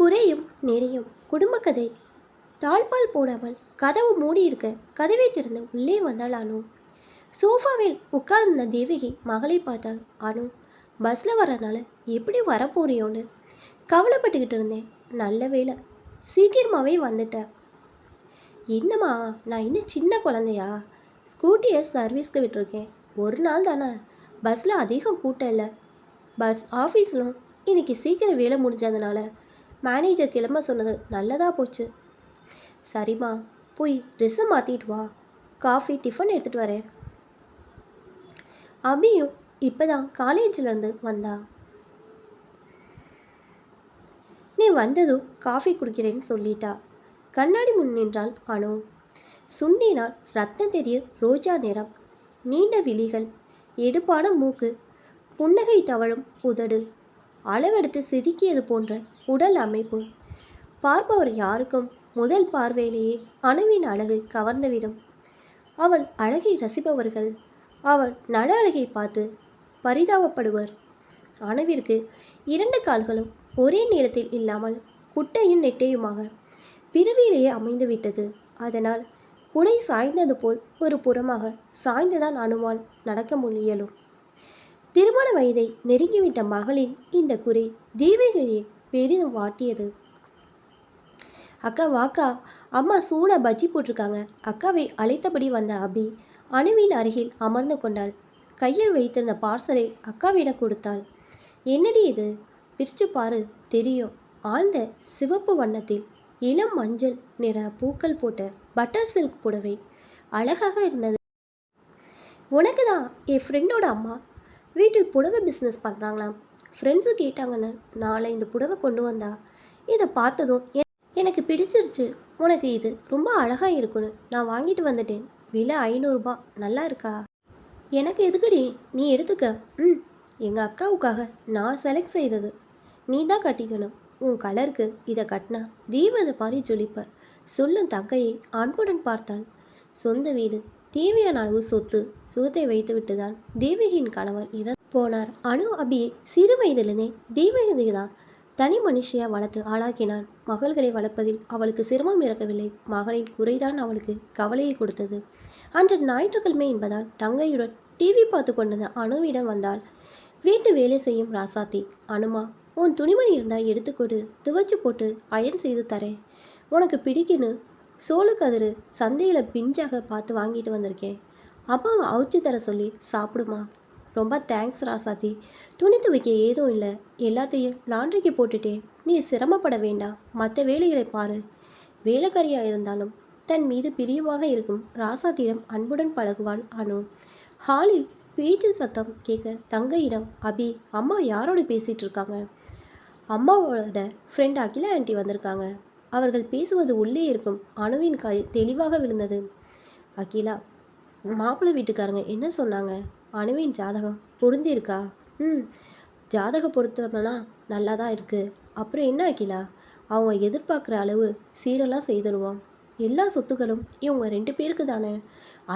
குறையும் நிறையும் குடும்ப கதை. தாழ்பால் போடாமல் கதவு மூடியிருக்க கதவை திறந்து உள்ளே வந்தாள் அனு. சோஃபாவில் உட்கார்ந்த தேவகி மகளை பார்த்தாள். அனு, பஸ்ஸில் வரனால எப்படி வரப்போறியோன்னு கவலைப்பட்டுக்கிட்டு இருந்தேன். நல்ல வேலை சீக்கிரமாகவே வந்துட்டேன். என்னம்மா, நான் இன்னும் சின்ன குழந்தையா? ஸ்கூட்டியை சர்வீஸ்க்கு விட்டுருக்கேன். ஒரு நாள் தானே, பஸ்ஸில் அதிகம் கூட்டம் இல்லை. ஆஃபீஸிலும் இன்றைக்கி சீக்கிரம் வேலை முடிஞ்சதுனால மேனேஜர் கிளம்ப சொன்னது நல்லதாக போச்சு. சரிம்மா, போய் ட்ரெஸ்ஸை மாற்றிட்டு வா, காஃபி டிஃபன் எடுத்துகிட்டு வரேன். அபியும் இப்போ தான் காலேஜிலேருந்து வந்தா. நீ வந்ததும் காஃபி குடிக்கிறேன்னு சொல்லிட்டா. கண்ணாடி முன் நின்றாள் அனு. சுண்டினால் ரத்தம் தெரியும் ரோஜா நிறம், நீண்ட விழிகள், எடுப்பான மூக்கு, புன்னகை தவழும் உதடு, அளவெடுத்து செதுக்கியது போன்ற உடல் அமைப்பு. பார்ப்பவர் யாருக்கும் முதல் பார்வையிலேயே அணுவின் அழகு கவர்ந்துவிடும். அவள் அழகை ரசிப்பவர்கள் அவள் நட அழகை பார்த்து பரிதாபப்படுவர். அணுவிற்கு 2 கால்களும் ஒரே நேரத்தில் இல்லாமல் குட்டையும் நெட்டையுமாக பிறவியிலேயே அமைந்துவிட்டது. அதனால் குடை சாய்ந்தது போல் ஒரு புறமாக சாய்ந்துதான் அணுவால் நடக்க முயலும். திருமண வயதை நெருங்கிவிட்ட மகளின் இந்த குறை தேவகியை பெரிதும் வாட்டியது. அக்கா வாக்கா, அம்மா சூட பஜ்ஜி போட்டிருக்காங்க. அக்காவை அழைத்தபடி வந்த அபி அணுவின் அருகில் அமர்ந்து கொண்டாள். கையில் வைத்திருந்த பார்சலை அக்காவிடம் கொடுத்தாள். என்னடி இது? பிரிச்சு பாரு, தெரியும். ஆழ்ந்த சிவப்பு வண்ணத்தில் இளம் மஞ்சள் நிற பூக்கள் போட்ட பட்டர் சில்க் புடவை அழகாக இருந்தது. உனக்கு தான் என் ஃப்ரெண்டோட அம்மா வீட்டில் புடவை பிஸ்னஸ் பண்ணுறாங்களாம். ஃப்ரெண்ட்ஸு கேட்டாங்கன்னு நாளை இந்த புடவை கொண்டு வந்தா. இதை பார்த்ததும் எனக்கு பிடிச்சிருச்சு. உனக்கு இது ரொம்ப அழகாக இருக்குன்னு நான் வாங்கிட்டு வந்துட்டேன். விலை 500 ரூபாய். நல்லா இருக்கா? எனக்கு எதுக்குடி, நீ எடுத்துக்க. எங்கள் அக்காவுக்காக நான் செலக்ட் செய்தது. நீ தான் கட்டிக்கணும். உன் கலருக்கு இதை கட்டினா தீபத்தை பாரி ஜொலிப்ப. சொல்லும் தங்கையை அன்புடன் பார்த்தாள். சொந்த வீடு, தேவையான அளவு சுகத்தை வைத்துவிட்டு தான் தேவகியின் கணவர் இறந்து போனார். அனு அபியை சிறு வயதிலிருந்தே தேவகி தான் தனி மனுஷியாக வளர்த்து ஆளாக்கினான். மகள்களை வளர்ப்பதில் அவளுக்கு சிரமம் இறக்கவில்லை. மகளின் குறைதான் அவளுக்கு கவலையை கொடுத்தது. அன்று ஞாயிற்றுக்கிழமை என்பதால் தங்கையுடன் டிவி பார்த்து கொண்டிருந்த அணுவிடம் வந்தால், வீட்டு வேலை செய்யும் ராசாத்தி. அனுமா, உன் துணிமணி இருந்தால் எடுத்துக்கொடு, துவைச்சு போட்டு அயன் செய்து தரேன். உனக்கு பிடிக்குன்னு சோளக்கதிரு சந்தையில் பிஞ்சாக பார்த்து வாங்கிட்டு வந்திருக்கேன். அம்மாவை அவிச்சு தர சொல்லி சாப்பிடுமா. ரொம்ப தேங்க்ஸ் ராசாத்தி. துணி துவைக்க ஏதும் இல்லை, எல்லாத்தையும் லாண்ட்ரிக்கு போட்டுட்டேன். நீ சிரமப்பட வேண்டாம், மற்ற வேலைகளை பாரு. வேலைக்காரியாக இருந்தாலும் தன் மீது பிரியமாக இருக்கும் ராசாத்தியிடம் அன்புடன் பழகுவாள் அனு. ஹாலில் பேச்சு சத்தம் கேட்க தங்கையிடம், அபி, அம்மா யாரோட பேசிகிட்டு இருக்காங்க? அம்மாவோட ஃப்ரெண்ட் அகிலா ஆண்டி வந்திருக்காங்க. அவர்கள் பேசுவது உள்ளே இருக்கும் அணுவின் கை தெளிவாக விழுந்தது. அகிலா, மாப்பிள்ளை வீட்டுக்காரங்க என்ன சொன்னாங்க? அணுவின் ஜாதகம் பொருந்திருக்கா? ஜாதக பொருத்தமெல்லாம் நல்லா தான் இருக்குது. அப்புறம் என்ன அகிலா, அவங்க எதிர்பார்க்குற அளவு சீரெல்லாம் செய்திருவோம். எல்லா சொத்துக்களும் இவங்க 2 பேருக்கு தானே.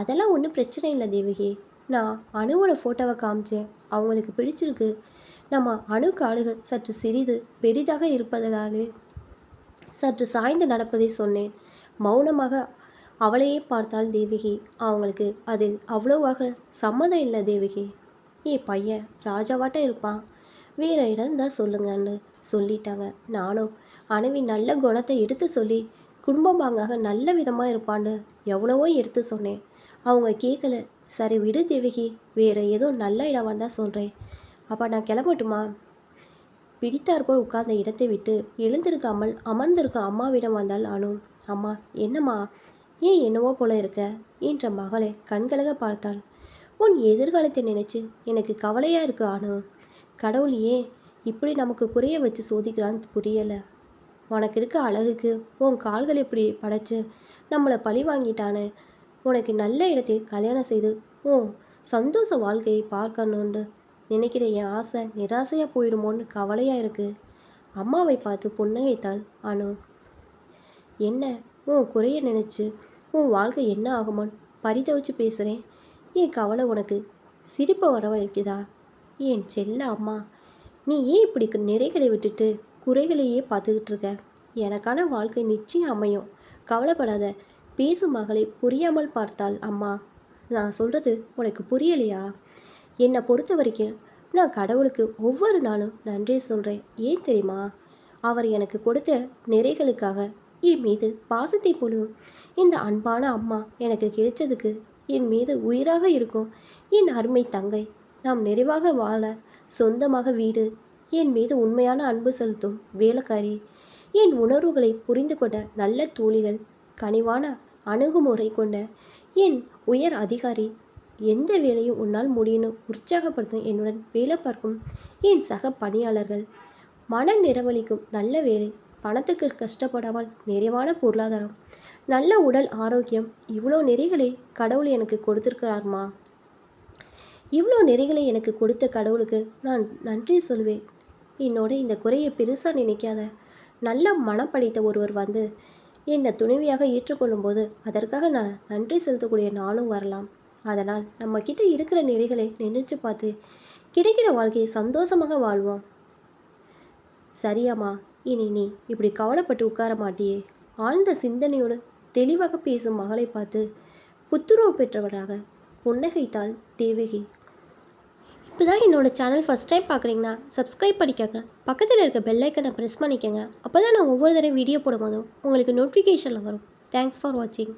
அதெல்லாம் ஒன்றும் பிரச்சனை இல்லை தேவகி. நான் அணுவோட ஃபோட்டோவை காமிச்சேன், அவங்களுக்கு பிடிச்சிருக்கு. நம்ம அணு காடுகள் சற்று சிறிது பெரிதாக இருப்பதாலே சற்று சாய்ந்து நடப்பதை சொன்னேன். மௌனமாக அவளையே பார்த்தாள் தேவகி. அவங்களுக்கு அதில் அவ்வளவாக சம்மதம் இல்லை தேவகி. பையன் ராஜாவாட்டம் இருப்பான், வேறு இடம் தான் சொல்லுங்கன்னு சொல்லிட்டாங்க. நானும் அணுவின் நல்ல குணத்தை எடுத்து சொல்லி குடும்பமாங்க நல்ல விதமாக இருப்பான்னு எவ்வளவோ எடுத்து சொன்னேன். அவங்க கேட்கல. சரி விடு தேவகி, வேறு ஏதோ நல்ல இடம் வந்தால் சொல்கிறேன். அப்போ நான் கிளம்பட்டுமா? பிடித்தாற்போல் உட்கார்ந்த இடத்தை விட்டு எழுந்திருக்காமல் அமர்ந்திருக்க அம்மாவிடம் வந்தாள் அனு. அம்மா, என்னம்மா, ஏன் என்னவோ போல இருக்க என்ற மகளை கண்கலக பார்த்தாள். உன் எதிர்காலத்தை நினைச்சு எனக்கு கவலையாக இருக்கு அனு. கடவுள் ஏன் இப்படி நமக்கு குறைய வச்சு சோதிக்கிறான்னு புரியலை. உனக்கு இருக்க அழகுக்கு உன் கால்கள் இப்படி படைச்சு நம்மளை பழி வாங்கிட்டானே. உனக்கு நல்ல இடத்தில் கல்யாணம் செய்து சந்தோஷ வாழ்க்கையை பார்க்கணுன்னு நினைக்கிற என் ஆசை நிராசையாக போயிடுமோன்னு கவலையாக இருக்குது. அம்மாவை பார்த்து புன்னகைத்தாள் அனு. என்ன, உன் குறைய நினச்சி உன் வாழ்க்கை என்ன ஆகுமோன்னு பரிதவிச்சு பேசுகிறேன். என் கவலை உனக்கு சிரிப்பை வர வைக்குதா? என் செல்ல அம்மா, நீ ஏன் இப்படி நிறைகளை விட்டுட்டு குறைகளையே பார்த்துக்கிட்டு இருக்க. எனக்கான வாழ்க்கை நிச்சயம் அமையும், கவலைப்படாத. பேசும் மகளை புரியாமல் பார்த்தாள் அம்மா. நான் சொல்கிறது உனக்கு புரியலையா? என்னை பொறுத்த வரைக்கும் நான் கடவுளுக்கு ஒவ்வொரு நாளும் நன்றி சொல்கிறேன். ஏன் தெரியுமா? அவர் எனக்கு கொடுத்த நிறைகளுக்காக. என் மீது பாசத்தை பொழியும் இந்த அன்பான அம்மா எனக்கு கிடைச்சதுக்கு, என் மீது உயிராக இருக்கும் என் அருமை தங்கை, நாம் நிறைவாக வாழ சொந்தமாக வீடு, என் மீது உண்மையான அன்பு செலுத்தும் வேலைக்காரி, என் உணர்வுகளை புரிந்து கொண்ட நல்ல தோழிகள், கனிவான அணுகுமுறை கொண்ட என் உயர் அதிகாரி, எந்த வேலையும் உன்னால் முடியும்னு உற்சாகப்படுத்தும் என்னுடன் வேலை பார்க்கும் என் சக பணியாளர்கள், மன நிறைவளிக்கும் நல்ல வேலை, பணத்துக்கு கஷ்டப்படாமல் நிறைவான பொருளாதாரம், நல்ல உடல் ஆரோக்கியம், இவ்வளோ நிறைகளை கடவுள் எனக்கு கொடுத்துருக்கிறார்மா. இவ்வளோ நிறைகளை எனக்கு கொடுத்த கடவுளுக்கு நான் நன்றி சொல்வேன். என்னோட இந்த குறையை பெருசாக நினைக்காத. நல்ல மனம் படைத்த ஒருவர் வந்து என்னை துணைவியாக ஏற்றுக்கொள்ளும்போது அதற்காக நான் நன்றி செலுத்தக்கூடிய நாளும் வரலாம். அதனால் நம்மக்கிட்ட இருக்கிற நிறைகளை நினைச்சு பார்த்து கிடைக்கிற வாழ்க்கையை சந்தோஷமாக வாழ்வோம். சரியாம்மா, இனி நீ இப்படி கவலைப்பட்டு உட்கார மாட்டியே. ஆழ்ந்த சிந்தனையோடு தெளிவாக பேசும் மகளை பார்த்து புத்துணர்வு பெற்றவராக புன்னகைத்தாள் தேவகி. இப்போ தான் என்னோடய சேனல் ஃபஸ்ட் டைம் பார்க்குறீங்கன்னா சப்ஸ்கிரைப் பண்ணிக்கோங்க. பக்கத்தில் இருக்க பெல் ஐக்கனை ப்ரெஸ் பண்ணிக்கோங்க. அப்போ தான் நான் ஒவ்வொரு தடவை வீடியோ போடும்போதும் உங்களுக்கு நோட்டிஃபிகேஷனில் வரும். தேங்க்ஸ் ஃபார் வாட்சிங்.